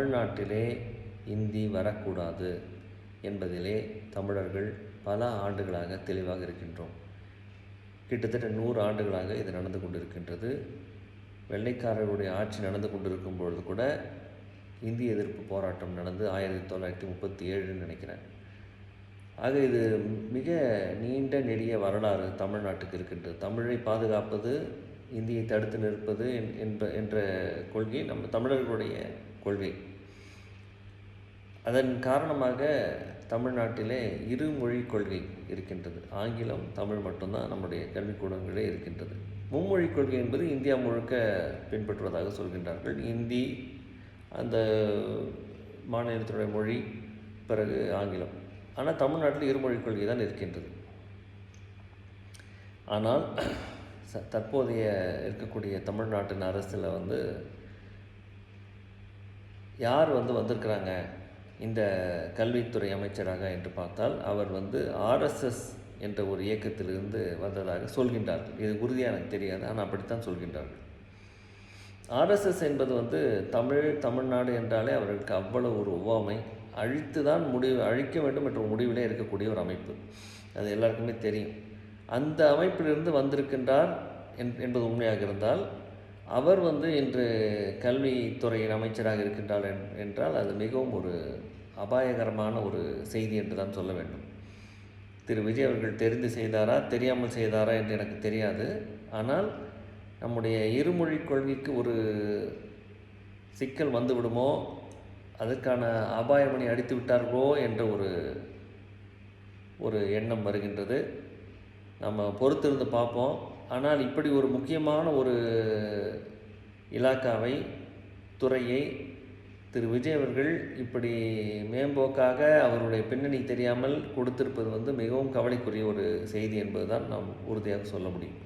தமிழ்நாட்டிலே இந்தி வரக்கூடாது என்பதிலே தமிழர்கள் பல ஆண்டுகளாக தெளிவாக இருக்கின்றோம். கிட்டத்தட்ட 100 ஆண்டுகளாக இது நடந்து கொண்டிருக்கின்றது. வெள்ளைக்காரர்களுடைய ஆட்சி நடந்து கொண்டிருக்கும் பொழுது கூட இந்தி எதிர்ப்பு போராட்டம் நடந்து 1937 நினைக்கிறேன். ஆக இது மிக நீண்ட நெடிய வரலாறு தமிழ்நாட்டுக்கு இருக்கின்றது. தமிழை பாதுகாப்பது, இந்தியை தடுத்து நிற்பது என்ற கொள்கை நம்ம தமிழர்களுடைய கொள்கை. அதன் காரணமாக தமிழ்நாட்டிலே இருமொழி கொள்கை இருக்கின்றது. ஆங்கிலம், தமிழ் மட்டும்தான் நம்முடைய கல்விக்கூடங்களே இருக்கின்றது. மும்மொழி கொள்கை என்பது இந்தியா முழுக்க பின்பற்றுவதாக சொல்கின்றார்கள். இந்தி அந்த மாநிலத்தினுடைய மொழி, பிறகு ஆங்கிலம். ஆனால் தமிழ்நாட்டில் இருமொழி கொள்கை தான் இருக்கின்றது. ஆனால் தற்போதைய இருக்கக்கூடிய தமிழ்நாட்டின் அரசில் யார் வந்திருக்கிறாங்க இந்த கல்வித்துறை அமைச்சராக என்று பார்த்தால், அவர் ஆர்எஸ்எஸ் என்ற ஒரு இயக்கத்திலிருந்து வந்ததாக சொல்கின்றார்கள். இது உறுதியாக எனக்கு தெரியாது, ஆனால் அப்படித்தான் சொல்கின்றார்கள். ஆர்எஸ்எஸ் என்பது தமிழ்நாடு என்றாலே அவர்களுக்கு அவ்வளவு ஒரு ஒவ்வாமை. அழிக்க வேண்டும் என்ற முடிவிலே இருக்கக்கூடிய ஒரு அமைப்பு. அது எல்லாருக்குமே தெரியும். அந்த அமைப்பிலிருந்து வந்திருக்கின்றார் என்பது உண்மையாக இருந்தால், அவர் இன்று கல்வித்துறையின் அமைச்சராக இருக்கின்றார் என்றால் அது மிகவும் ஒரு அபாயகரமான ஒரு செய்தி என்று தான் சொல்ல வேண்டும். திரு விஜய் அவர்கள் தெரிந்து செய்தாரா தெரியாமல் செய்தாரா என்று எனக்கு தெரியாது. ஆனால் நம்முடைய இருமொழி கொள்கைக்கு ஒரு சிக்கல் வந்துவிடுமோ, அதற்கான அபாயமணி அடித்து விட்டார்களோ என்ற ஒரு எண்ணம் வருகின்றது. நம்ம பொறுத்திருந்து பார்ப்போம். ஆனால் இப்படி ஒரு முக்கியமான ஒரு இலாக்காவை, துறையை திரு விஜய் அவர்கள் இப்படி மேம்போக்காக அவருடைய பின்னணி தெரியாமல் கொடுத்திருப்பது மிகவும் கவலைக்குரிய ஒரு செய்தி என்பதுதான் நாம் உறுதியாக சொல்ல முடியும்.